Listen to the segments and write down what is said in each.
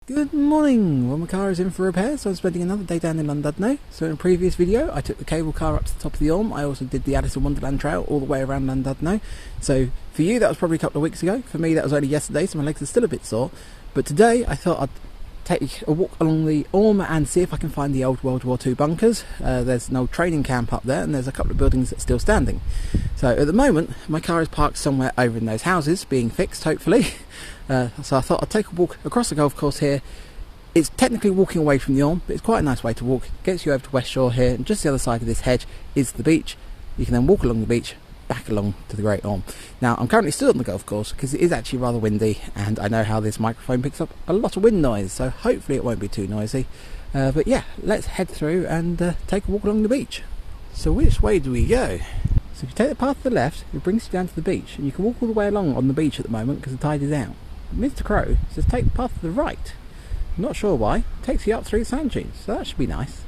Good morning! Well, my car is in for repair, so I'm spending another day down in Llandudno. So in a previous video I took the cable car up to the top of the Orme. I also did the Alice in Wonderland trail all the way around Llandudno. So for you that was probably a couple of weeks ago. For me that was only yesterday, so my legs are still a bit sore. But today I thought I'd take a walk along the Orme and see if I can find the old World War II bunkers. There's an old training camp up there and there's a couple of buildings that are still standing. So at the moment my car is parked somewhere over in those houses, being fixed hopefully. So I thought I'd take a walk across the golf course here. It's technically walking away from the Orme, but it's quite a nice way to walk. It gets you over to West Shore here, and just the other side of this hedge is the beach. You can then walk along the beach, back along to the Great Orme. Now I'm currently still on the golf course because it is actually rather windy, and I know how this microphone picks up a lot of wind noise, so hopefully it won't be too noisy. But yeah, let's head through and take a walk along the beach. So which way do we go? So if you take the path to the left, it brings you down to the beach, and you can walk all the way along on the beach at the moment because the tide is out. Mr. Crow says take the path to the right. I'm not sure why. It takes you up through the sand dunes, so that should be nice.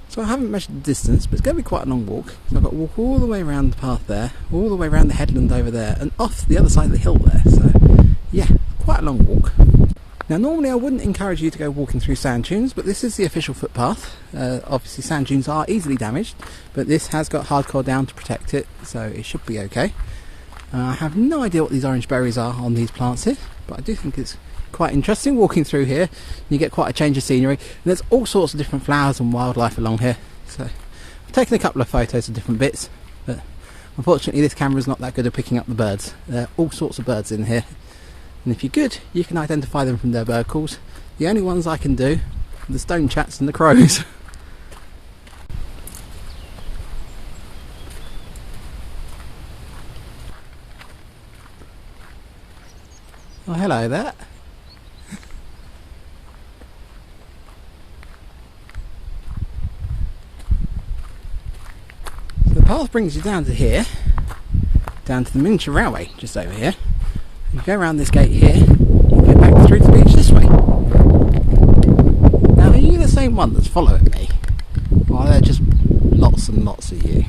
So I haven't measured the distance, but it's going to be quite a long walk. So I've got to walk all the way around the path there, all the way around the headland over there, and off the other side of the hill there. So yeah, quite a long walk. Now normally I wouldn't encourage you to go walking through sand dunes, but this is the official footpath. Obviously sand dunes are easily damaged, but this has got hardcore down to protect it, so it should be okay. I have no idea what these orange berries are on these plants here, but I do think it's quite interesting walking through here. You get quite a change of scenery, and there's all sorts of different flowers and wildlife along here. So I've taken a couple of photos of different bits, but unfortunately this camera is not that good at picking up the birds. There are all sorts of birds in here. And if you're good, you can identify them from their bird calls. The only ones I can do are the stone chats and the crows. Oh, hello there. So the path brings you down to here, down to the miniature railway just over here. You go around this gate here, you get back through the beach this way. Now are you the same one that's following me? Or are there just lots and lots of you?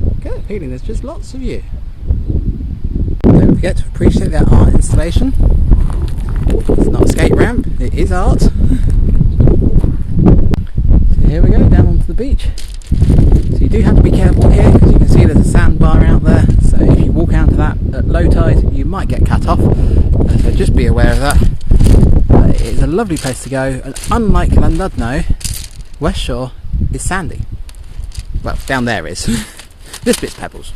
I get the feeling there's just lots of you. Don't forget to appreciate that art installation. It's not a skate ramp, it is art. So here we go, down onto the beach. So you do have to be careful here because you can see there's a sandbar out there, so if you walk out to that at low tide you might get cut off, so just be aware of that. It is a lovely place to go, and unlike Llandudno, West Shore is sandy. Well, down there is. This bit's pebbles.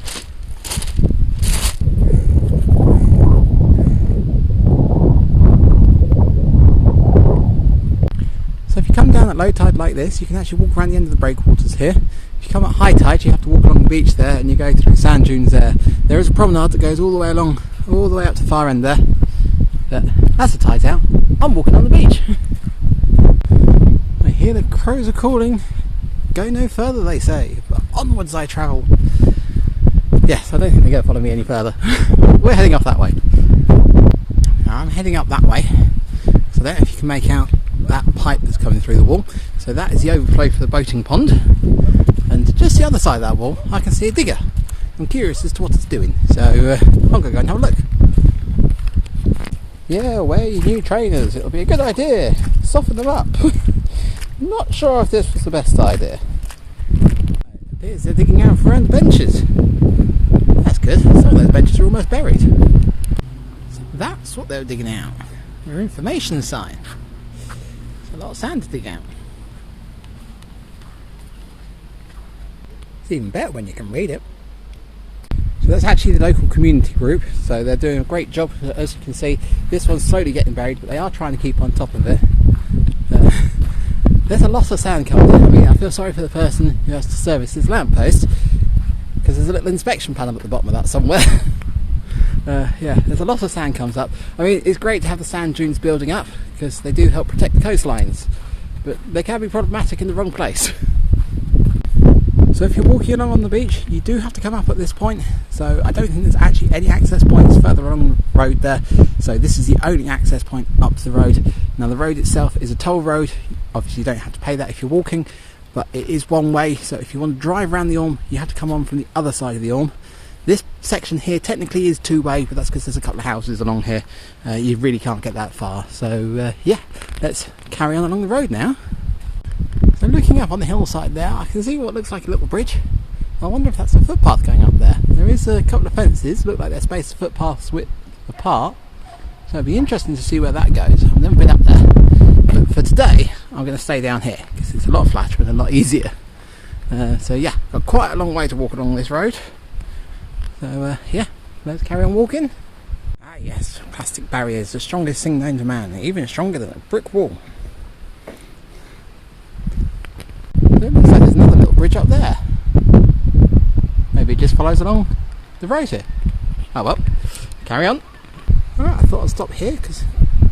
So if you come down at low tide like this, you can actually walk around the end of the breakwaters here. If you come at high tide, you have to walk along the beach there, and you go through sand dunes there. There is a promenade that goes all the way along, all the way up to the far end there. But as the tide's out, I'm walking on the beach. I hear the crows are calling. Go no further, they say, but onwards I travel. Yes, I don't think they're going to follow me any further. We're heading off that way. Now I'm heading up that way, so I don't know if you can make out that pipe that's coming through the wall. So that is the overflow for the boating pond, and just the other side of that wall I can see a digger. I'm curious as to what it's doing, so I'm going to go and have a look. Yeah, wear your new trainers, it'll be a good idea. Soften them up. Not sure if this was the best idea. It appears they're digging out for around the benches. That's good, some of those benches are almost buried. So that's what they were digging out. Their information sign. It's a lot of sand to dig out. It's even better when you can read it. So that's actually the local community group, so they're doing a great job. As you can see, this one's slowly getting buried, but they are trying to keep on top of it. There's a lot of sand coming in. I mean, I feel sorry for the person who has to service this lamppost, because there's a little inspection panel at the bottom of that somewhere. Yeah, there's a lot of sand comes up. I mean, it's great to have the sand dunes building up, because they do help protect the coastlines, but they can be problematic in the wrong place. So if you're walking along on the beach, you do have to come up at this point. So I don't think there's actually any access points further along the road there. So this is the only access point up to the road. Now the road itself is a toll road. Obviously you don't have to pay that if you're walking. but it is one way, so if you want to drive around the Orme you have to come on from the other side of the Orme. This section here technically is two-way, but that's because there's a couple of houses along here. You really can't get that far, so yeah, let's carry on along the road now. So looking up on the hillside there, I can see what looks like a little bridge. I wonder if that's a footpath going up there. There is a couple of fences, look like they're spaced footpaths width apart, so it'd be interesting to see where that goes. I've never been up there, but for today I'm going to stay down here because it's a lot flatter and a lot easier. So yeah, got quite a long way to walk along this road. So yeah, let's carry on walking. Ah yes, plastic barriers, the strongest thing known to man, even stronger than a brick wall. It looks like there's another little bridge up there. Maybe it just follows along the road here. Oh well, carry on. Alright, I thought I'd stop here because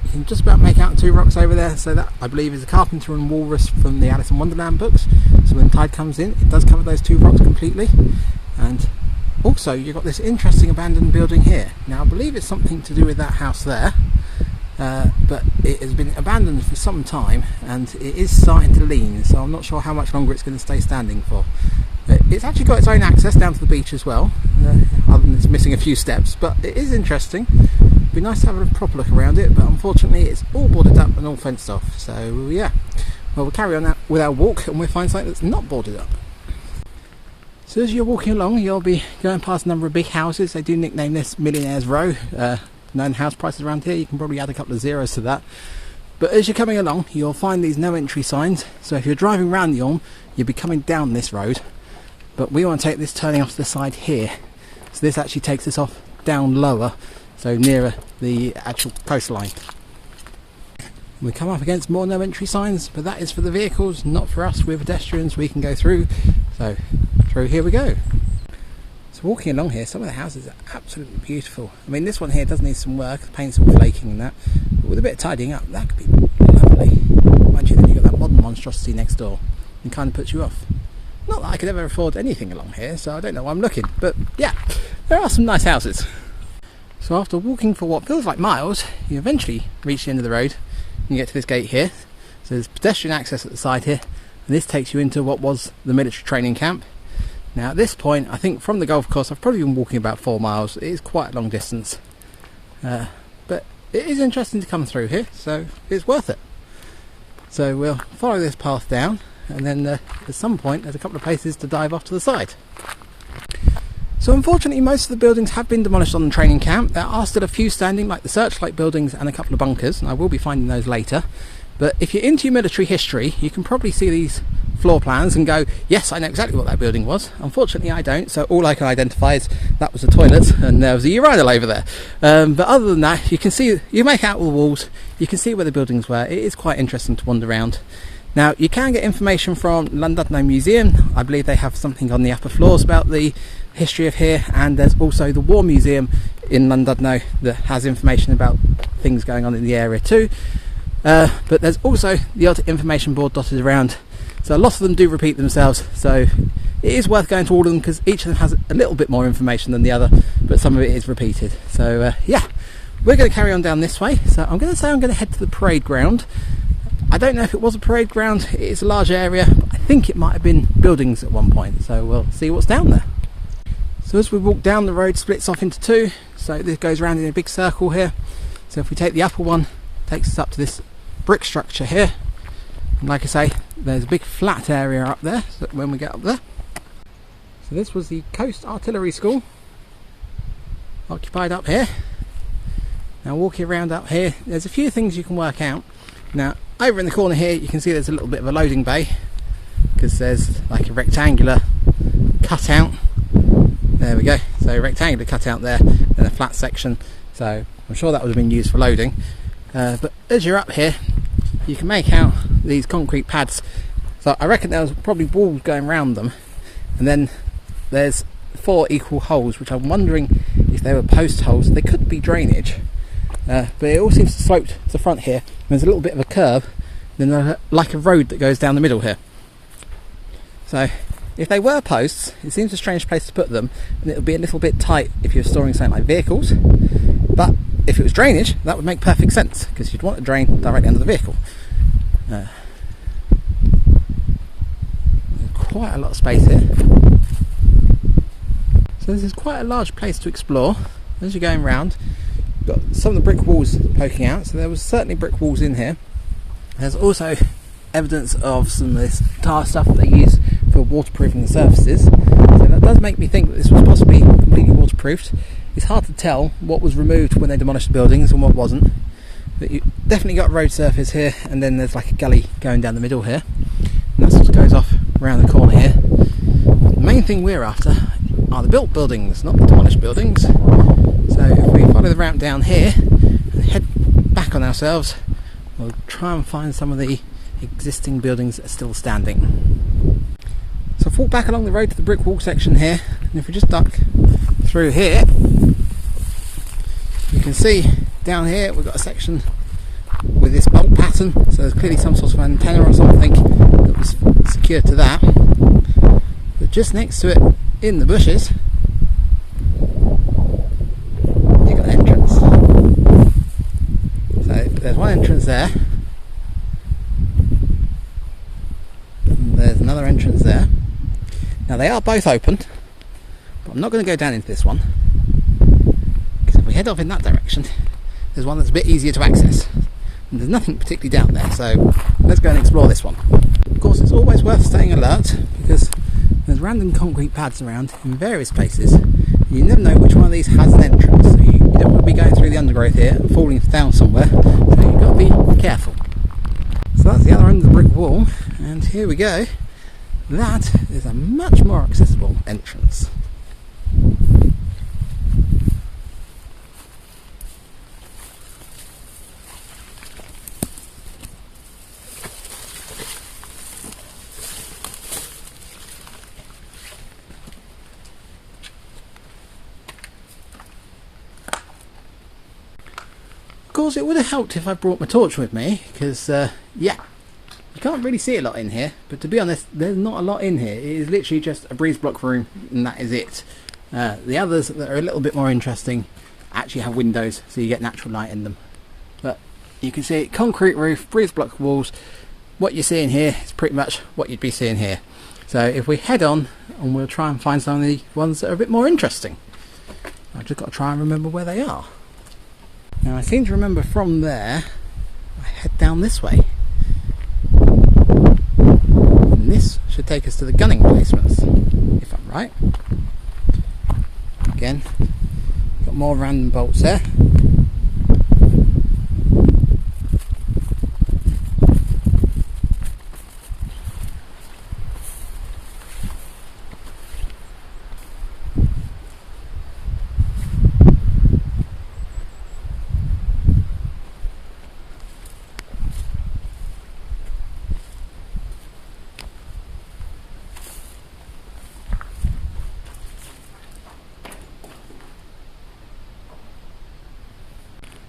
you can just about make out two rocks over there. So that, I believe, is the Carpenter and Walrus from the Alice in Wonderland books. So when tide comes in, it does cover those two rocks completely. And also, you've got this interesting abandoned building here. Now, I believe it's something to do with that house there. But it has been abandoned for some time and it is starting to lean, so I'm not sure how much longer it's going to stay standing for. It's actually got its own access down to the beach as well, other than it's missing a few steps, but it is interesting. It'd be nice to have a proper look around it, but unfortunately it's all boarded up and all fenced off, so yeah. Well, we'll carry on with our walk and we'll find something that's not boarded up. So as you're walking along, you'll be going past a number of big houses. They do nickname this Millionaire's Row. Known house prices around here, you can probably add a couple of zeros to that. But as you're coming along, you'll find these no entry signs. So if you're driving around the Orme, you'll be coming down this road. But we want to take this turning off to the side here. So this actually takes us off down lower, so nearer the actual coastline. We come up against more no entry signs, but that is for the vehicles, not for us. We're pedestrians, we can go through. So through here we go. So walking along here, some of the houses are absolutely beautiful. I mean, this one here does need some work, the paint's all flaking and that, but with a bit of tidying up, that could be lovely. Mind you, then you've got that modern monstrosity next door, and kind of puts you off. Not that I could ever afford anything along here, so I don't know why I'm looking, but yeah, there are some nice houses. So after walking for what feels like miles, you eventually reach the end of the road, and you get to this gate here. So there's pedestrian access at the side here, and this takes you into what was the military training camp. Now at this point, I think from the golf course, I've probably been walking about 4 miles. It is quite a long distance, but it is interesting to come through here, so it's worth it. So we'll follow this path down, and then at some point there's a couple of places to dive off to the side. So unfortunately most of the buildings have been demolished on the training camp. There are still a few standing, like the searchlight buildings and a couple of bunkers, and I will be finding those later. But if you're into your military history, you can probably see these floor plans and go, yes, I know exactly what that building was. Unfortunately I don't, so all I can identify is that was the toilet and there was a urinal over there. But other than that, you can see, you make out all the walls, you can see where the buildings were. It is quite interesting to wander around. Now you can get information from Llandudno Museum. I believe they have something on the upper floors about the history of here, and there's also the War Museum in Llandudno that has information about things going on in the area too. But there's also the odd information board dotted around. So a lot of them do repeat themselves, so it is worth going to all of them because each of them has a little bit more information than the other, but some of it is repeated. So yeah, we're going to carry on down this way. So I'm going to say I'm going to head to the parade ground. I don't know if it was a parade ground, it is a large area, but I think it might have been buildings at one point, so we'll see what's down there. So as we walk down, the road splits off into two, so this goes around in a big circle here. So if we take the upper one, it takes us up to this brick structure here. And like I say, there's a big flat area up there so when we get up there. So this was the Coast Artillery School, occupied up here. Now walking around up here, there's a few things you can work out. Now over in the corner here you can see there's a little bit of a loading bay, because there's like a rectangular cutout. There we go, so a rectangular cutout there and a flat section, so I'm sure that would have been used for loading. But as you're up here you can make out these concrete pads, so I reckon there was probably walls going around them, and then there's 4 equal holes, which I'm wondering if they were post holes. They could be drainage, but it all seems to slope to the front here. There's a little bit of a curve, then there's like a road that goes down the middle here. So if they were posts, it seems a strange place to put them, and it would be a little bit tight if you're storing something like vehicles. But if it was drainage, that would make perfect sense, because you'd want to drain directly under the vehicle. quite a lot of space here. So this is quite a large place to explore. As you're going round, you've got some of the brick walls poking out, so there was certainly brick walls in here. There's also evidence of some of this tar stuff that they use for waterproofing the surfaces, so that does make me think that this was possibly completely waterproofed. It's hard to tell what was removed when they demolished the buildings and what wasn't, but you definitely got a road surface here, and then there's like a gully going down the middle here, and that sort of goes off around the corner here. The main thing we're after are the built buildings, not the demolished buildings. So if we follow the ramp down here and head back on ourselves, we'll try and find some of the existing buildings that are still standing. So I've walked back along the road to the brick wall section here, and if we just duck through here, you can see down here we've got a section with this bolt pattern, so there's clearly some sort of antenna or something that was secured to that. But just next to it, in the bushes, you've got an entrance. So there's one entrance there, and there's another entrance there. Now they are both open, but I'm not going to go down into this one, because if we head off in that direction, there's one that's a bit easier to access, and there's nothing particularly down there, so let's go and explore this one. Of course, it's always worth staying alert, because there's random concrete pads around in various places. You never know which one of these has an entrance, so you don't want to be going through the undergrowth here and falling down somewhere, so you've got to be careful. So that's the other end of the brick wall, and here we go. That is a much more accessible entrance. Of course, it would have helped if I brought my torch with me, because yeah, you can't really see a lot in here, but to be honest, there's not a lot in here. It is literally just a breeze block room, and that is it. The others that are a little bit more interesting actually have windows, so you get natural light in them. But you can see concrete roof, breeze block walls. What you're seeing here is pretty much what you'd be seeing here. So if we head on, and we'll try and find some of the ones that are a bit more interesting. I've just got to try and remember where they are. Now I seem to remember from there, I head down this way. And this should take us to the gunning placements, if I'm right. Again, got more random bolts there.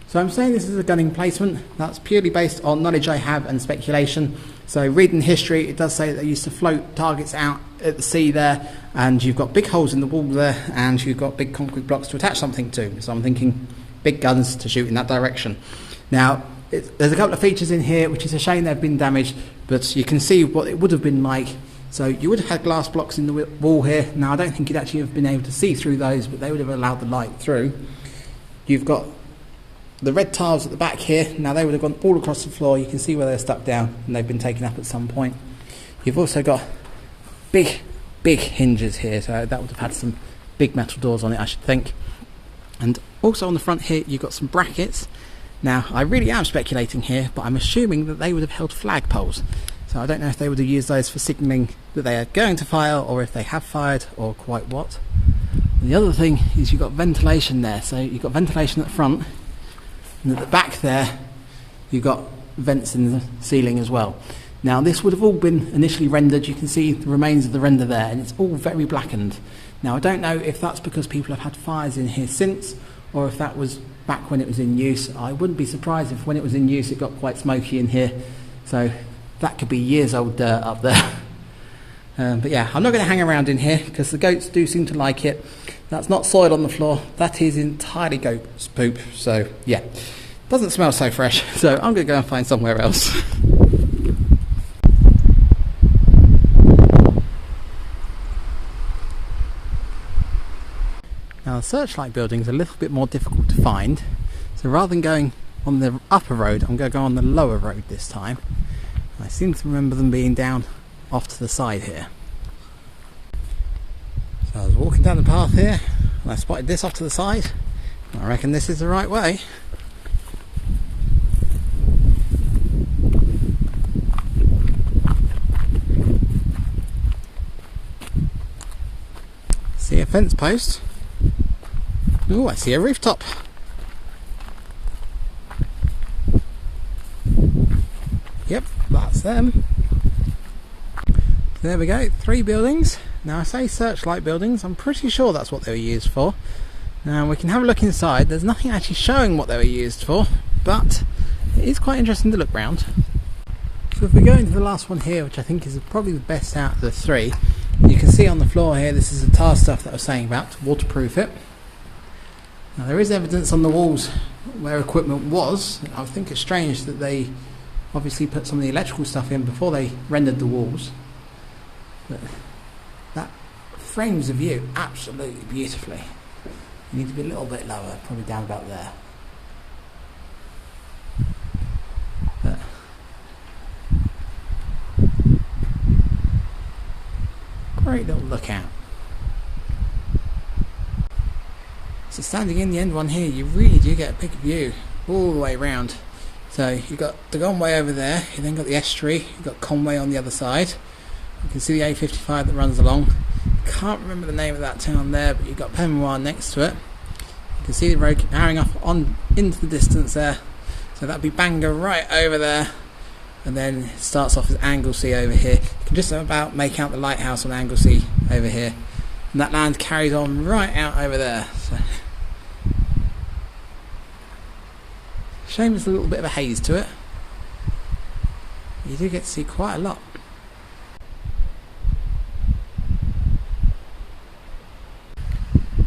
So I'm saying this is a gunning placement. That's purely based on knowledge I have and speculation. So reading history, it does say that they used to float targets out at the sea there, and you've got big holes in the wall there, and you've got big concrete blocks to attach something to. So I'm thinking big guns to shoot in that direction. Now, there's a couple of features in here, which is a shame they've been damaged, but you can see what it would have been like. So you would have had glass blocks in the wall here. Now I don't think you'd actually have been able to see through those, but they would have allowed the light through. You've got the red tiles at the back here. Now they would have gone all across the floor. You can see where they're stuck down, and they've been taken up at some point. You've also got big hinges here, so that would have had some big metal doors on it, I should think. And also on the front here, you've got some brackets. Now I really am speculating here, but I'm assuming that they would have held flagpoles. So I don't know if they would have used those for signalling that they are going to fire, or if they have fired, or quite what. And the other thing is you've got ventilation there. So you've got ventilation at the front, and at the back there you've got vents in the ceiling as well. Now this would have all been initially rendered. You can see the remains of the render there, and it's all very blackened. Now I don't know if that's because people have had fires in here since, or if that was back when it was in use. I wouldn't be surprised if when it was in use it got quite smoky in here. So that could be years old dirt up there. But yeah, I'm not going to hang around in here because the goats do seem to like it. That's not soil on the floor, that is entirely goat's poop. So yeah, doesn't smell so fresh, so I'm going to go and find somewhere else. Now the searchlight building is a little bit more difficult to find, so rather than going on the upper road, I'm going to go on the lower road this time. I seem to remember them being down off to the side here. So I was walking down the path here and I spotted this off to the side. I reckon this is the right way. See a fence post. Oh, I see a rooftop. Yep, that's them. So there we go, 3 buildings. Now I say searchlight buildings, I'm pretty sure that's what they were used for. Now we can have a look inside. There's nothing actually showing what they were used for, but it is quite interesting to look round. So if we go into the last one here, which I think is probably the best out of the 3, you can see on the floor here, this is the tar stuff that I was saying about, to waterproof it. Now there is evidence on the walls where equipment was. I think it's strange that they obviously put some of the electrical stuff in before they rendered the walls. But that frames the view absolutely beautifully. You need to be a little bit lower, probably down about there. But great little lookout. So standing in the end one here, you really do get a big view all the way around. So you've got the Conway over there, you then got the estuary, you've got Conway on the other side. You can see the A55 that runs along. Can't remember the name of that town there, but you've got Penmore next to it. You can see the road carrying off on into the distance there. So that'd be Bangor right over there, and then it starts off as Anglesey over here. You can just about make out the lighthouse on Anglesey over here, and that land carries on right out over there. So shame there's a little bit of a haze to it. You do get to see quite a lot.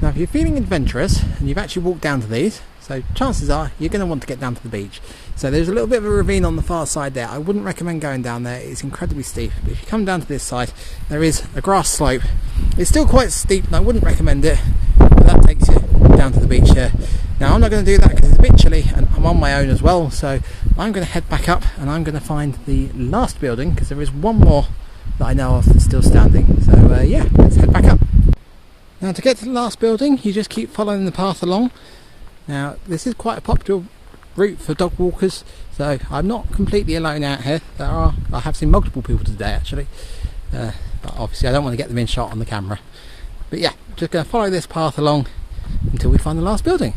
Now if you're feeling adventurous and you've actually walked down to these, so chances are you're going to want to get down to the beach. So there's a little bit of a ravine on the far side there. I wouldn't recommend going down there, it's incredibly steep. But if you come down to this side, there is a grass slope. It's still quite steep and I wouldn't recommend it, but that takes you down to the beach here. Now I'm not going to do that because it's a bit chilly and I'm on my own as well, so I'm going to head back up and I'm going to find the last building, because there is one more that I know of that's still standing. So yeah, let's head back up. Now to get to the last building, you just keep following the path along. Now this is quite a popular route for dog walkers, so I'm not completely alone out here. I have seen multiple people today actually, but obviously I don't want to get them in shot on the camera. But yeah, just going to follow this path along until we find the last building.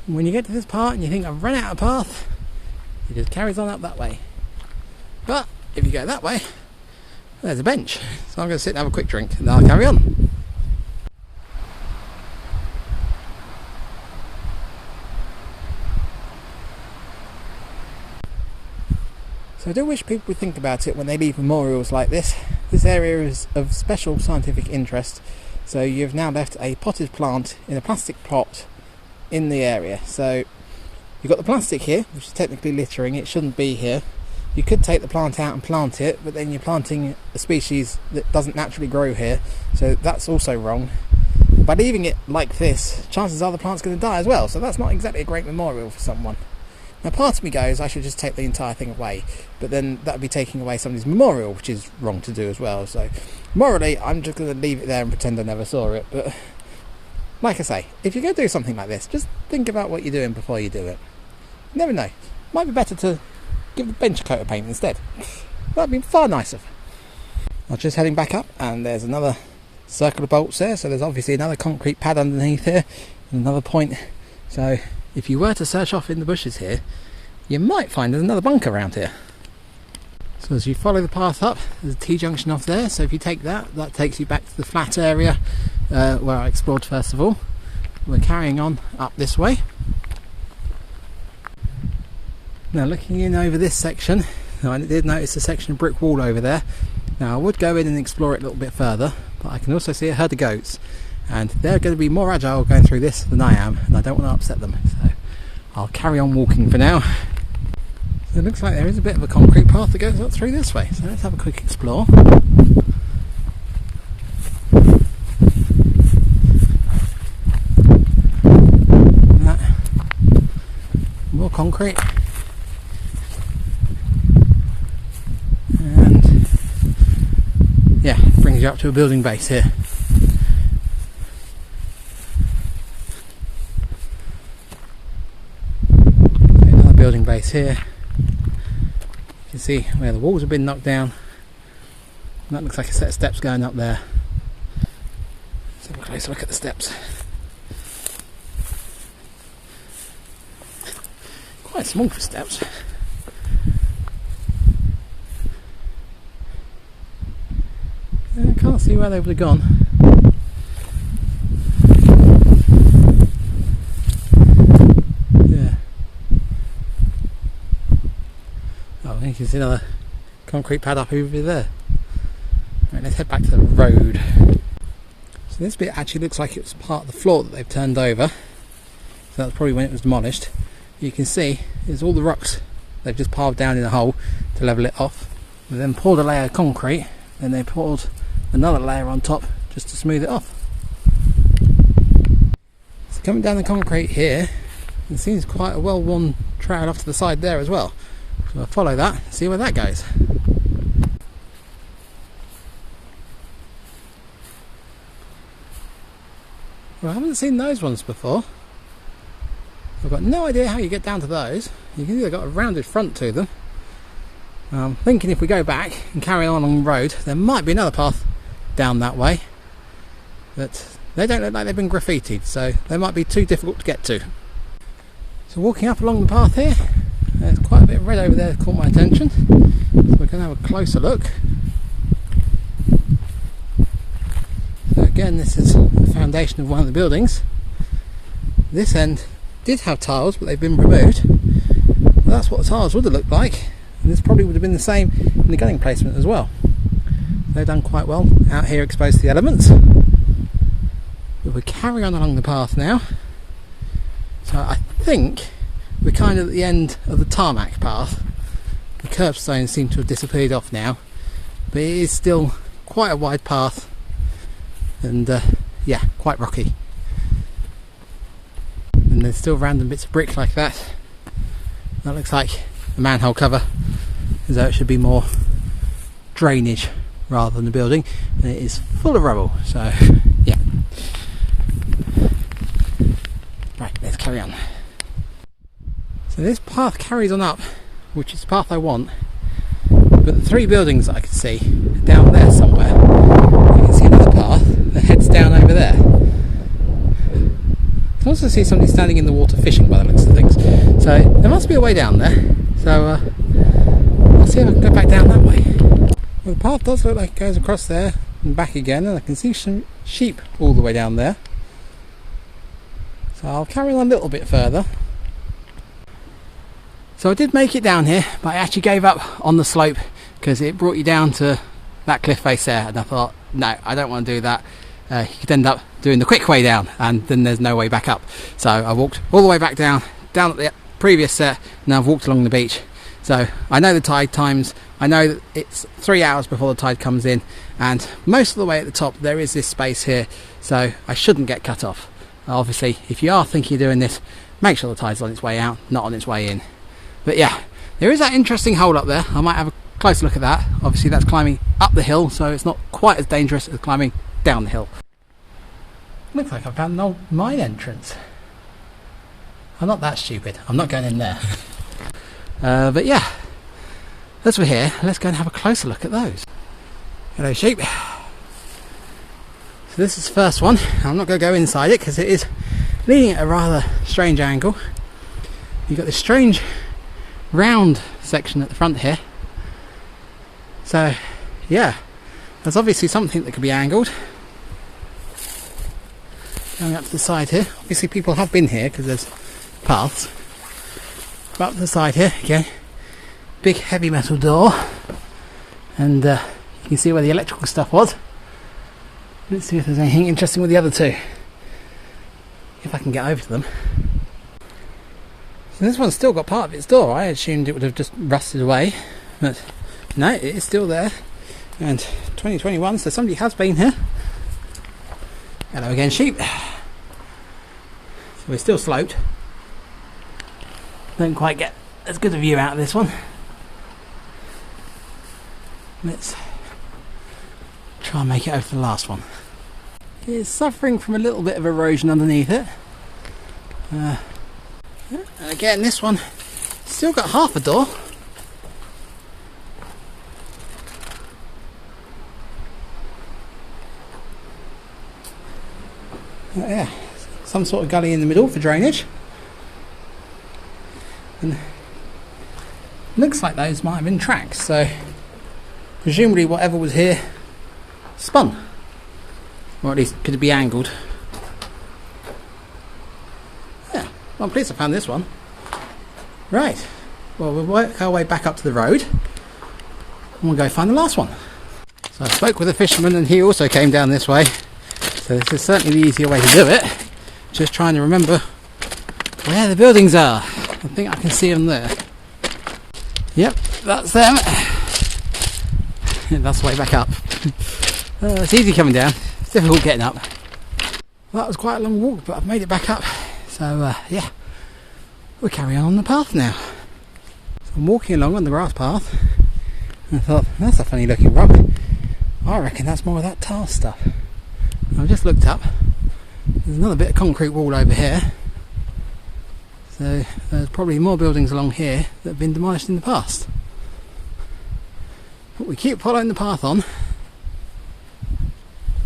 When you get to this part and you think I've run out of path, it just carries on up that way. But if you go that way, there's a bench, so I'm going to sit and have a quick drink and then I'll carry on. So I do wish people would think about it when they leave memorials like this. This area is of special scientific interest, so you've now left a potted plant in a plastic pot in the area. So you've got the plastic here, which is technically littering, it shouldn't be here. You could take the plant out and plant it, but then you're planting a species that doesn't naturally grow here, so that's also wrong. By leaving it like this, chances are the plant's going to die as well, so that's not exactly a great memorial for someone. Now part of me goes, I should just take the entire thing away, but then that would be taking away somebody's memorial, which is wrong to do as well. So morally, I'm just going to leave it there and pretend I never saw it. But like I say, if you're going to do something like this, just think about what you're doing before you do it. You never know, might be better to give the bench a coat of paint instead. That'd be far nicer. I'm just heading back up, and there's another circle of bolts there, so there's obviously another concrete pad underneath here, and another point. So if you were to search off in the bushes here, you might find there's another bunker around here. So as you follow the path up, there's a T-junction off there, so if you take that, that takes you back to the flat area where I explored first of all. We're carrying on up this way. Now looking in over this section, I did notice a section of brick wall over there. Now I would go in and explore it a little bit further, but I can also see a herd of goats, and they're going to be more agile going through this than I am, and I don't want to upset them, so I'll carry on walking for now. So it looks like there is a bit of a concrete path that goes up through this way, so let's have a quick explore. concrete, and yeah, brings you up to a building base here. Another building base here. You can see where the walls have been knocked down. And that looks like a set of steps going up there. Let's have a closer look at the steps. Quite small for steps. I can't see where they would have gone. Yeah. Oh, you can see another concrete pad up over there. Right, let's head back to the road. So this bit actually looks like it was part of the floor that they've turned over. So that's probably when it was demolished. You can see there's all the rocks they've just piled down in a hole to level it off. They then poured a layer of concrete, then they poured another layer on top just to smooth it off. So coming down the concrete here, it seems quite a well-worn trail off to the side there as well. So I'll follow that and see where that goes. Well, I haven't seen those ones before. I've got no idea how you get down to those. You can see they've got a rounded front to them. I'm thinking if we go back and carry on along the road, there might be another path down that way. But they don't look like they've been graffitied, so they might be too difficult to get to. So walking up along the path here, there's quite a bit of red over there that caught my attention. So we're going to have a closer look. So again, this is the foundation of one of the buildings. This end did have tiles, but they've been removed. Well, that's what the tiles would have looked like, and this probably would have been the same in the gunning placement as well. They've done quite well out here exposed to the elements. But we'll carry on along the path now. So I think we're kind of at the end of the tarmac path. The curbstones seem to have disappeared off now, but it is still quite a wide path, and yeah, quite rocky. And there's still random bits of brick like that. That looks like a manhole cover, as though it should be more drainage rather than a building, and it is full of rubble. So yeah, right, let's carry on. So this path carries on up, which is the path I want, but the three buildings that I can see are down there somewhere. You can see another path that heads down over there. I can also see somebody standing in the water fishing by the looks of things, so there must be a way down there. So I'll see if I can go back down that way. Well, the path does look like it goes across there and back again, and I can see some sheep all the way down there. So I'll carry on a little bit further. So I did make it down here, but I actually gave up on the slope because it brought you down to that cliff face there, and I thought, no, I don't want to do that. You could end up doing the quick way down, and then there's no way back up. So I walked all the way back down at the previous set. Now I've walked along the beach. So I know the tide times. I know that it's 3 hours before the tide comes in, and most of the way at the top there is this space here, so I shouldn't get cut off. Obviously, if you are thinking of doing this, make sure the tide's on its way out, not on its way in. But yeah, there is that interesting hole up there. I might have a closer look at that. Obviously that's climbing up the hill, so it's not quite as dangerous as climbing down the hill. Looks like I found an old mine entrance. I'm not that stupid. I'm not going in there. But yeah, as we're here, let's go and have a closer look at those. Hello sheep. So this is the first one. I'm not going to go inside it because it is leaning at a rather strange angle. You've got this strange round section at the front here. So yeah, there's obviously something that could be angled. Going up to the side here, obviously people have been here because there's paths. But up to the side here, again, big heavy metal door, and you can see where the electrical stuff was. Let's see if there's anything interesting with the other two, if I can get over to them. So this one's still got part of its door. I assumed it would have just rusted away, but no, it is still there. And 2021, so somebody has been here. Hello again sheep. So we're still sloped. Don't quite get as good a view out of this one. Let's try and make it over to the last one. It's suffering from a little bit of erosion underneath it. And again, this one still got half a door. Yeah, some sort of gully in the middle for drainage. And looks like those might have been tracks, so presumably whatever was here spun, or at least could be angled. Yeah, well, I'm pleased I found this one. Right, well, we'll work our way back up to the road and we'll go find the last one. So I spoke with a fisherman and he also came down this way, so this is certainly the easier way to do it. Just trying to remember where the buildings are. I think I can see them there. Yep, that's them. That's the way back up. It's easy coming down, it's difficult getting up. Well, that was quite a long walk, but I've made it back up. So yeah, we'll carry on the path now. So I'm walking along on the grass path, and I thought, that's a funny looking rock. I reckon that's more of that tar stuff. I've just looked up, there's another bit of concrete wall over here. So there's probably more buildings along here that have been demolished in the past. But we keep following the path on.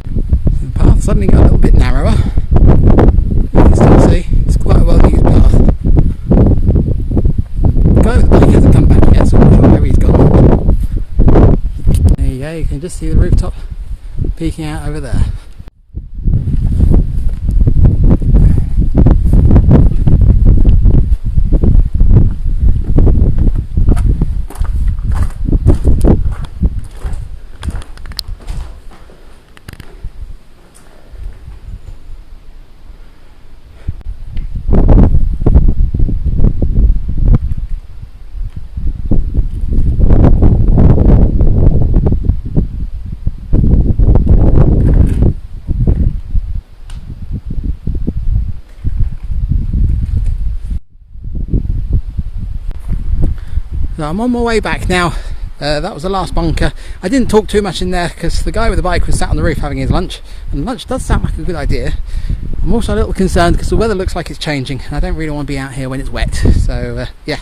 The path suddenly got a little bit narrower. You can still see it's quite a well used path. The guy with the bike hasn't come back yet, so I'm not sure where he's gone. There you go, you can just see the rooftop peeking out over there. So I'm on my way back now. That was the last bunker. I didn't talk too much in there because the guy with the bike was sat on the roof having his lunch, and lunch does sound like a good idea. I'm also a little concerned because the weather looks like it's changing and I don't really want to be out here when it's wet. So yeah,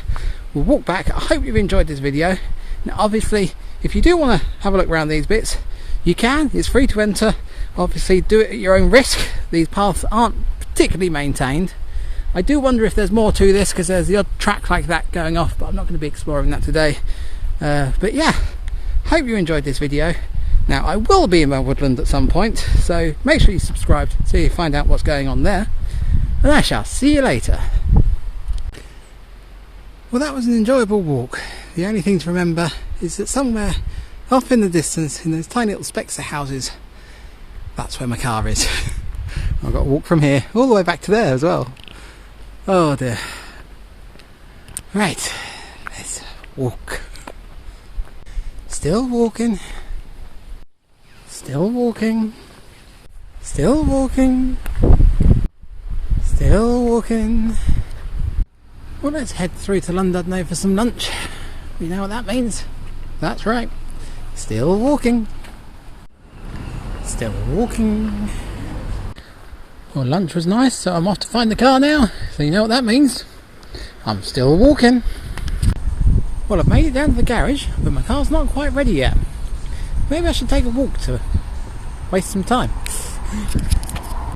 we'll walk back. I hope you've enjoyed this video. Now obviously if you do want to have a look around these bits, you can. It's free to enter. Obviously do it at your own risk. These paths aren't particularly maintained. I do wonder if there's more to this because there's the odd track like that going off, but I'm not going to be exploring that today. But yeah, hope you enjoyed this video. Now I will be in my woodland at some point, so make sure you subscribe so you find out what's going on there, and I shall see you later. Well, that was an enjoyable walk. The only thing to remember is that somewhere off in the distance, in those tiny little specks of houses, that's where my car is. I've got to walk from here all the way back to there as well. Oh dear. Right, let's walk. Still walking. Still walking. Still walking. Still walking. Well, let's head through to Llandudno for some lunch. You know what that means? That's right. Still walking. Still walking. Well, lunch was nice, so I'm off to find the car now. So you know what that means. I'm still walking. Well, I've made it down to the garage, but my car's not quite ready yet. Maybe I should take a walk to waste some time.